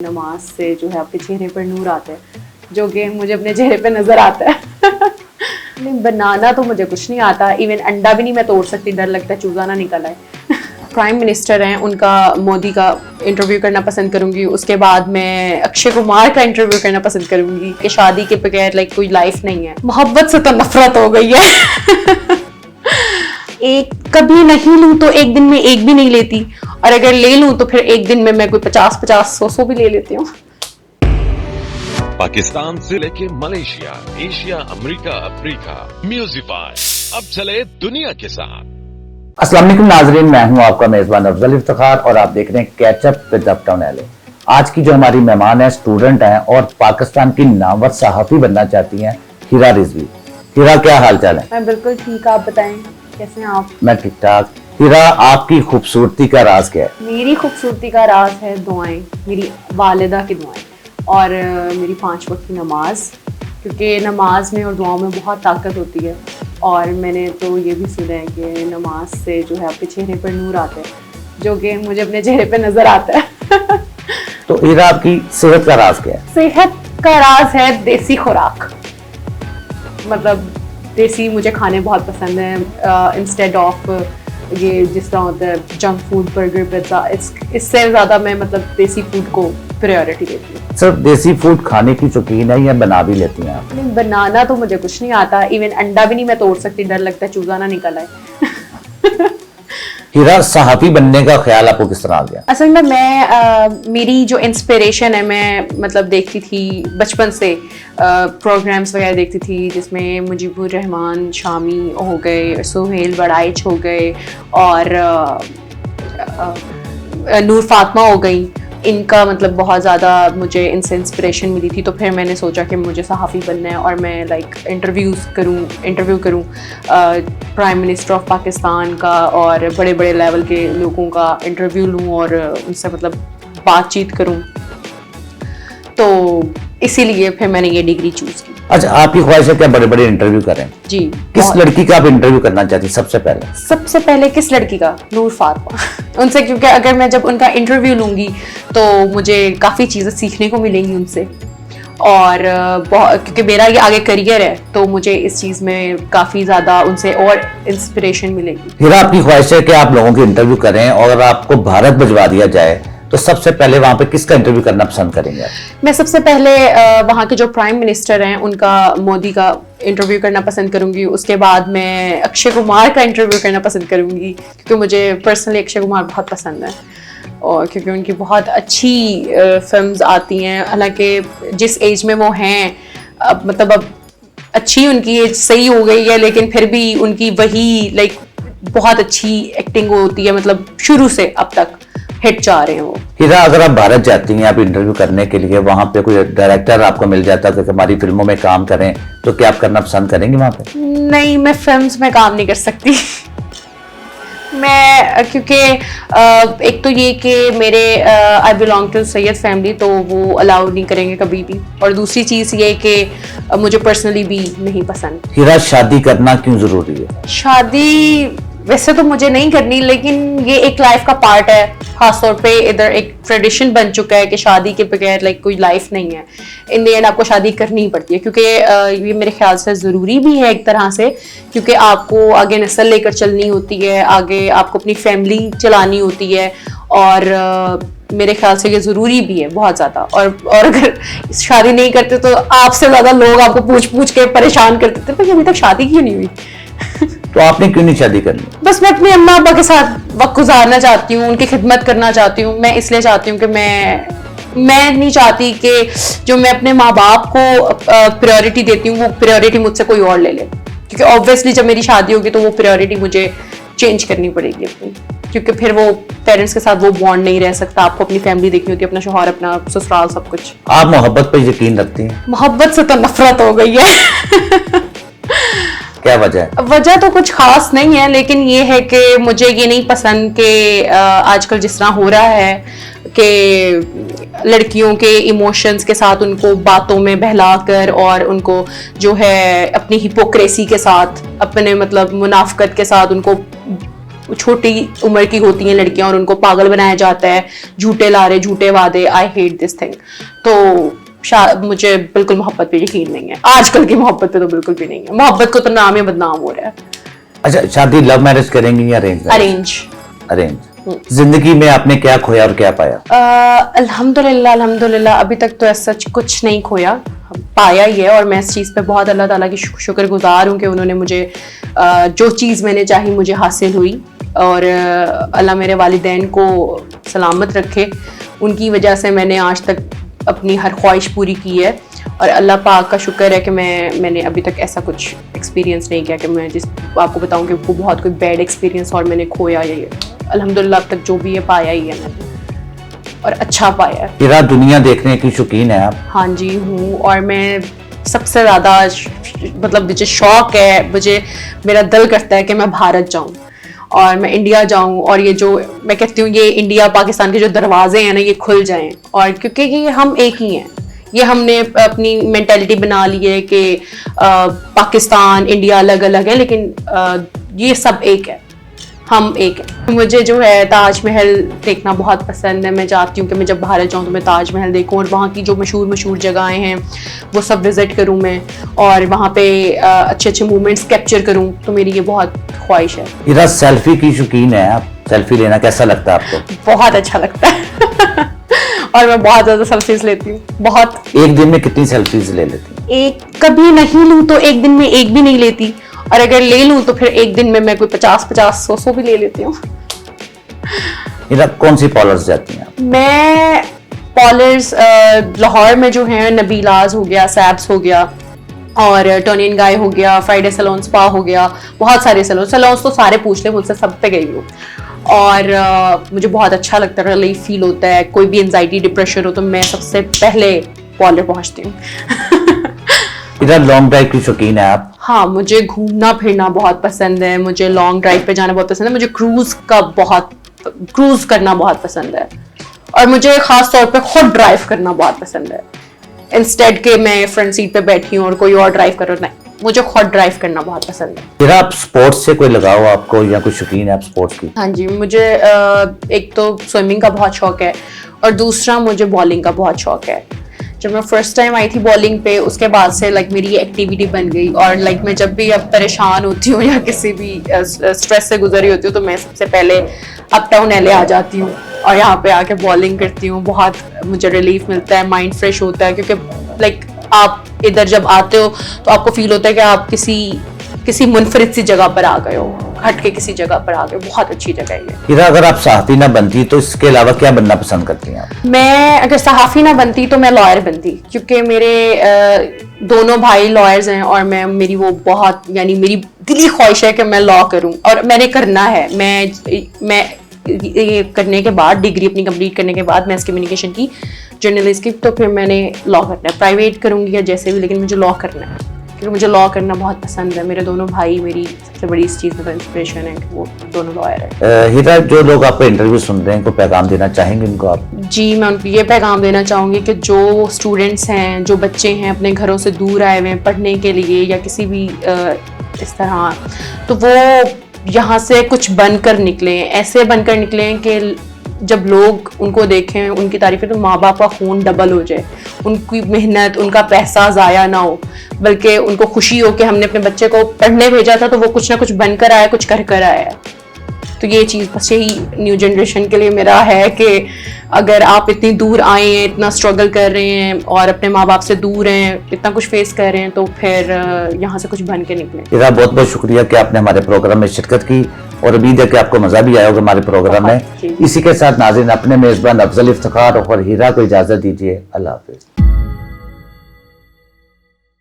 नमाज से जो है आपके चेहरे पर नूर आता है, जो कि मुझे अपने चेहरे पे नज़र आता है। नहीं, बनाना तो मुझे कुछ नहीं आता, इवन अंडा भी नहीं मैं तोड़ सकती, डर लगता है चूज़ा ना निकल आए। प्राइम मिनिस्टर हैं, उनका मोदी का इंटरव्यू करना पसंद करूंगी। उसके बाद मैं अक्षय कुमार का इंटरव्यू करना पसंद करूंगी कि शादी के बगैर कोई लाइफ नहीं है। मोहब्बत से तो नफरत हो गई है। एक कभी नहीं लूं तो एक दिन में एक भी नहीं लेती, और अगर ले लूं तो फिर एक दिन में मैं कोई 50-50, 100 भी ले लेती हूँ। पाकिस्तान से लेके मलेशिया, एशिया, अमेरिका, अफ्रीका, म्यूजिफाई अब चले दुनिया के साथ। अस्सलाम वालेकुम नाजरीन, मैं हूं आपका मेजबान अफजल इफ्तिखार और आप देख रहे हैं कैचअप विद अपटाउन एले। आज की जो हमारी मेहमान है, स्टूडेंट हैं और पाकिस्तान की नामवर सहाफी बनना चाहती हैं, हीरा रिजवी। हीरा, क्या हाल चाल है? मैं बिल्कुल ठीक, आप बताएं कैसे हैं आप? मैं ठीक ठाक। हीरा, आपकी खूबसूरती का राज क्या है? मेरी खूबसूरती का राज है दुआएं, मेरी वालिदा की दुआएं और मेरी 5 वक्त की नमाज, क्योंकि नमाज में और दुआओं में बहुत ताकत होती है। और मैंने तो ये भी सुना है कि नमाज से जो है आपके चेहरे पर नूर आता है, जो कि मुझे अपने चेहरे पे नज़र आता है। तो हीरा, आपकी सेहत का राज क्या है? सेहत का राज है देसी खुराक, मतलब देसी मुझे खाने बहुत पसंद है, इंस्टेड ऑफ ये जिस तरह होता है जंक फूड, बर्गर, पिज्ज़ा, इससे ज़्यादा मैं मतलब देसी फूड को प्रायोरिटी देती हूँ। सिर्फ देसी फूड खाने की शौकीन है या बना भी लेती हैं आप? नहीं, बनाना तो मुझे कुछ नहीं आता, इवन अंडा भी नहीं मैं तोड़ सकती, डर लगता है चूज़ा ना निकल आए। हीरा, सहाफी बनने का ख्याल आपको किस तरह आ गया? असल में मैं मेरी जो इंस्पिरेशन है, मैं मतलब देखती थी बचपन से, प्रोग्राम्स वगैरह देखती थी जिसमें मुजीबुर रहमान शामी हो गए, सुहेल बड़ाइच हो गए और नूर फातिमा हो गई। इनका मतलब बहुत ज़्यादा मुझे इनसे इंस्पिरेशन मिली थी, तो फिर मैंने सोचा कि मुझे सहाफ़ी बनना है और मैं इंटरव्यू करूँ प्राइम मिनिस्टर ऑफ पाकिस्तान का और बड़े बड़े लेवल के लोगों का इंटरव्यू लूँ और उनसे मतलब बातचीत करूँ। तो इसीलिए फिर मैंने ये डिग्री चूज़ की। अच्छा, आपकी ख्वाहिश है क्या बड़े बड़े इंटरव्यू करें? जी। किस लड़की का आप इंटरव्यू करना चाहती सबसे पहले? सबसे पहले किस लड़की का? नूर फातिमा। उनसे, क्योंकि अगर मैं जब उनका इंटरव्यू लूंगी तो मुझे काफ़ी चीज़ें सीखने को मिलेंगी उनसे, और क्योंकि मेरा ये आगे करियर है तो मुझे इस चीज़ में काफ़ी ज़्यादा उनसे और इंस्पिरेशन मिलेगी। हीरा, आपकी ख्वाहिश है कि आप लोगों की इंटरव्यू करें और अगर आपको भारत भिजवा दिया जाए तो सबसे पहले वहां पे किसका इंटरव्यू करना पसंद करेंगे आप? मैं सबसे पहले वहाँ के जो प्राइम मिनिस्टर हैं उनका, मोदी का इंटरव्यू करना पसंद करूंगी। उसके बाद मैं अक्षय कुमार का इंटरव्यू करना पसंद करूंगी, क्योंकि मुझे पर्सनली अक्षय कुमार बहुत पसंद है और क्योंकि उनकी बहुत अच्छी फिल्म्स आती हैं। हालांकि जिस एज में वो हैं, मतलब अब अच्छी उनकी एज सही हो गई है, लेकिन फिर भी उनकी वही बहुत अच्छी एक्टिंग होती है, मतलब शुरू से अब तक हिट जा रहे हैं वो। हीरा, अगर आप भारत जाती हैं आप इंटरव्यू करने के लिए, वहां पे कोई डायरेक्टर आपको मिल जाता है कि हमारी फिल्मों में काम करें, तो क्या आप करना पसंद करेंगे वहां पे? नहीं, मैं फिल्म्स में काम नहीं कर सकती। मैं क्योंकि एक तो ये कि मेरे I belong to Syed family, तो वो अलाउ नहीं करेंगे कभी भी, और दूसरी चीज़ ये कि मुझे पर्सनली भी नहीं पसंद। हीरा, शादी करना क्यों जरूरी है? शादी वैसे तो मुझे नहीं करनी, लेकिन ये एक लाइफ का पार्ट है। खासतौर पे इधर एक ट्रेडिशन बन चुका है कि शादी के बगैर कोई लाइफ नहीं है। इन द एंड आपको शादी करनी ही पड़ती है, क्योंकि ये मेरे ख्याल से ज़रूरी भी है एक तरह से, क्योंकि आपको आगे नस्ल लेकर चलनी होती है, आगे आपको अपनी फैमिली चलानी होती है, और मेरे ख्याल से ये ज़रूरी भी है बहुत ज़्यादा। और अगर शादी नहीं करते तो आपसे ज़्यादा लोग आपको पूछ के परेशान करते थे, भाई अभी तक शादी क्यों नहीं हुई? तो आपने क्यों नहीं शादी करनी? बस मैं अपने अम्मा अब्बा के साथ वक्त गुजारना चाहती हूँ, उनकी खिदमत करना चाहती हूँ। मैं इसलिए चाहती हूँ कि मैं नहीं चाहती कि जो मैं अपने माँ बाप को प्रायोरिटी देती हूँ वो प्रायोरिटी मुझसे कोई और ले ले, क्योंकि ऑब्वियसली जब मेरी शादी होगी तो वो प्रायोरिटी मुझे चेंज करनी पड़ेगी अपनी, क्योंकि फिर वो पेरेंट्स के साथ वो बॉन्ड नहीं रह सकता। आपको अपनी फैमिली देखनी होती है, अपना शौहर, अपना ससुराल, सब कुछ। आप मोहब्बत पर यकीन रखती हैं? मोहब्बत से तो नफरत हो गई है। क्या वजह है? वजह तो कुछ खास नहीं है, लेकिन ये है कि मुझे ये नहीं पसंद कि आजकल जिस तरह हो रहा है कि लड़कियों के इमोशंस के साथ उनको बातों में बहलाकर और उनको जो है अपनी हिपोक्रेसी के साथ, अपने मतलब मुनाफकत के साथ उनको छोटी उम्र की होती हैं लड़कियां और उनको पागल बनाया जाता है, झूठे लारे झूठे वादे। I hate this thing. तो मुझे बिल्कुल मोहब्बत पे यकीन नहीं है, आजकल की मोहब्बत पे तो बिल्कुल भी नहीं है। मोहब्बत को तो नाम ही बदनाम हो रहा है। अच्छा, शादी लव मैरिज करेंगी या अरेंज? अरेंज। जिंदगी में आपने क्या खोया और क्या पाया? अल्हम्दुलिल्लाह अभी तक तो ऐसा कुछ नहीं खोया, पाया ही है। और मैं इस चीज़ पे बहुत अल्लाह ताला की शुक्रगुजार हूँ कि उन्होंने मुझे जो चीज़ मैंने चाही मुझे हासिल हुई। और अल्लाह मेरे वालिदैन को सलामत रखे, उनकी वजह से मैंने आज तक अपनी हर ख्वाहिश पूरी की है। और अल्लाह पाक का शुक्र है कि मैंने अभी तक ऐसा कुछ एक्सपीरियंस नहीं किया कि मैं जिस आपको बताऊं कि वो बहुत कोई बैड एक्सपीरियंस और मैंने खोया ये। अल्हम्दुलिल्लाह अब तक जो भी है पाया ही है मैंने, और अच्छा पाया है। पूरा दुनिया देखने की शौकीन है आप? हाँ जी हूँ। और मैं सबसे ज़्यादा मतलब मुझे शौक है, मेरा दिल करता है कि मैं भारत जाऊँ और मैं इंडिया जाऊं, और ये जो मैं कहती हूँ ये इंडिया पाकिस्तान के जो दरवाजे हैं ना ये खुल जाएं। और क्योंकि ये हम एक ही हैं, ये हमने अपनी मेंटालिटी बना ली है कि पाकिस्तान इंडिया अलग अलग है, लेकिन ये सब एक है, हम एक हैं। मुझे जो है ताजमहल देखना बहुत पसंद है। मैं चाहती हूँ कि मैं जब भारत जाऊँ तो मैं ताजमहल देखूँ और वहाँ की जो मशहूर जगहें हैं वो सब विजिट करूँ मैं, और वहाँ पे अच्छे मोमेंट्स कैप्चर करूँ। तो मेरी ये बहुत ख्वाहिश है। इरा सेल्फी की शौकीन है आप? सेल्फी लेना कैसा लगता है आपको? बहुत अच्छा लगता है और मैं बहुत ज्यादा सेल्फीज लेती हूँ, बहुत। एक दिन में कितनी सेल्फीज ले लेती हैं? एक कभी नहीं लूँ तो एक दिन में एक भी नहीं लेती, और अगर ले लूँ तो फिर एक दिन में मैं कोई 50-100 भी ले लेती हूँ। इरा कौन सी पार्लर्स जाती हैं आप? मैं पार्लर्स लाहौर में जो है नबीलाज हो गया, सैब्स हो गया, और टोनी एंड गाय हो गया, फ्राइडे सैलून स्पा हो गया, बहुत सारे सैलून्स तो सारे पूछ ले मुझसे, सब पे गई हूँ। और मुझे बहुत अच्छा लगता है, रिलीफ फील होता है। कोई भी एंजाइटी डिप्रेशन हो तो मैं सबसे पहले पार्लर पहुँचती हूँ। इधर लॉन्ग ड्राइव की शौकीन है आप? हाँ, मुझे घूमना फिरना बहुत पसंद है, मुझे लॉन्ग ड्राइव पे जाना बहुत पसंद है, मुझे क्रूज करना बहुत पसंद है, और मुझे खास तौर पे खुद ड्राइव करना बहुत पसंद है। इंस्टेड के मैं फ्रंट सीट पे बैठी हूँ और कोई और ड्राइव कर रहा है, मुझे खुद ड्राइव करना बहुत पसंद है। फिर आप स्पोर्ट्स से कोई लगाओ आपको, या कोई शौकीन है आप स्पोर्ट्स की? हाँ जी, मुझे एक तो स्विमिंग का बहुत शौक है, और दूसरा मुझे बॉलिंग का बहुत शौक है। जब मैं फर्स्ट टाइम आई थी बॉलिंग पे, उसके बाद से मेरी एक्टिविटी बन गई। और मैं जब भी अब परेशान होती हूँ या किसी भी स्ट्रेस से गुजरी होती हूँ तो मैं सबसे पहले अप टाउन एलए आ जाती हूँ और यहाँ पे आके बॉलिंग करती हूँ। बहुत मुझे रिलीफ मिलता है, माइंड फ्रेश होता है, क्योंकि आप इधर जब आते हो तो आपको फील होता है कि आप किसी मुनफरिद सी जगह पर आ गए हो, हट के किसी जगह पर आ गए। बहुत अच्छी जगह है ये। इरा, अगर आप सहाफी ना बनती तो इसके अलावा क्या बनना पसंद करती हैं आप? मैं अगर सहाफी ना बनती तो मैं लॉयर बनती, क्योंकि मेरे दोनों भाई लॉयर्स हैं, और मेरी वो बहुत मेरी दिली ख्वाहिश है कि मैं लॉ करूं, और मैंने करना है। मैं ये करने के बाद, डिग्री अपनी कंप्लीट करने के बाद, मैस कम्युनिकेशन की, जर्नलिस्ट की, तो फिर मैंने लॉ करना है। प्राइवेट करूंगी या जैसे भी, लेकिन मुझे लॉ करना है, क्योंकि मुझे लॉ करना बहुत पसंद है। मेरे दोनों भाई मेरी सबसे बड़ी इस चीज़ में इंस्पिरेशन है कि वो दोनों लॉयर है। हीरा, जो लोग आपको इंटरव्यू सुन रहे हैं, को पैगाम देना चाहेंगे उनको आप? जी, मैं उनको ये पैगाम देना चाहूँगी कि जो स्टूडेंट्स हैं, जो बच्चे हैं अपने घरों से दूर आए हुए हैं पढ़ने के लिए या किसी भी इस तरह, तो वो यहाँ से कुछ बनकर निकलें, ऐसे बनकर निकलें कि जब लोग उनको देखें, उनकी तारीफें, तो माँ बाप का खून डबल हो जाए, उनकी मेहनत, उनका पैसा ज़ाया ना हो, बल्कि उनको खुशी हो कि हमने अपने बच्चे को पढ़ने भेजा था तो वो कुछ ना कुछ बनकर आया, कुछ कर आया। तो ये चीज़ बस यही न्यू जनरेशन के लिए मेरा है कि अगर आप इतनी दूर आए हैं, इतना स्ट्रगल कर रहे हैं और अपने माँ बाप से दूर हैं, इतना कुछ फेस कर रहे हैं, तो फिर यहाँ से कुछ बन के निकलें। इरा, बहुत बहुत शुक्रिया कि आपने हमारे प्रोग्राम में शिरकत की, और उम्मीद है कि आपको मजा भी आया होगा हमारे प्रोग्राम में। इसी के साथ नाज़रीन, अपने मेज़बान अफजल इफ्तिखार और हीरा को इजाज़त दीजिए। अल्लाह हाफिज़।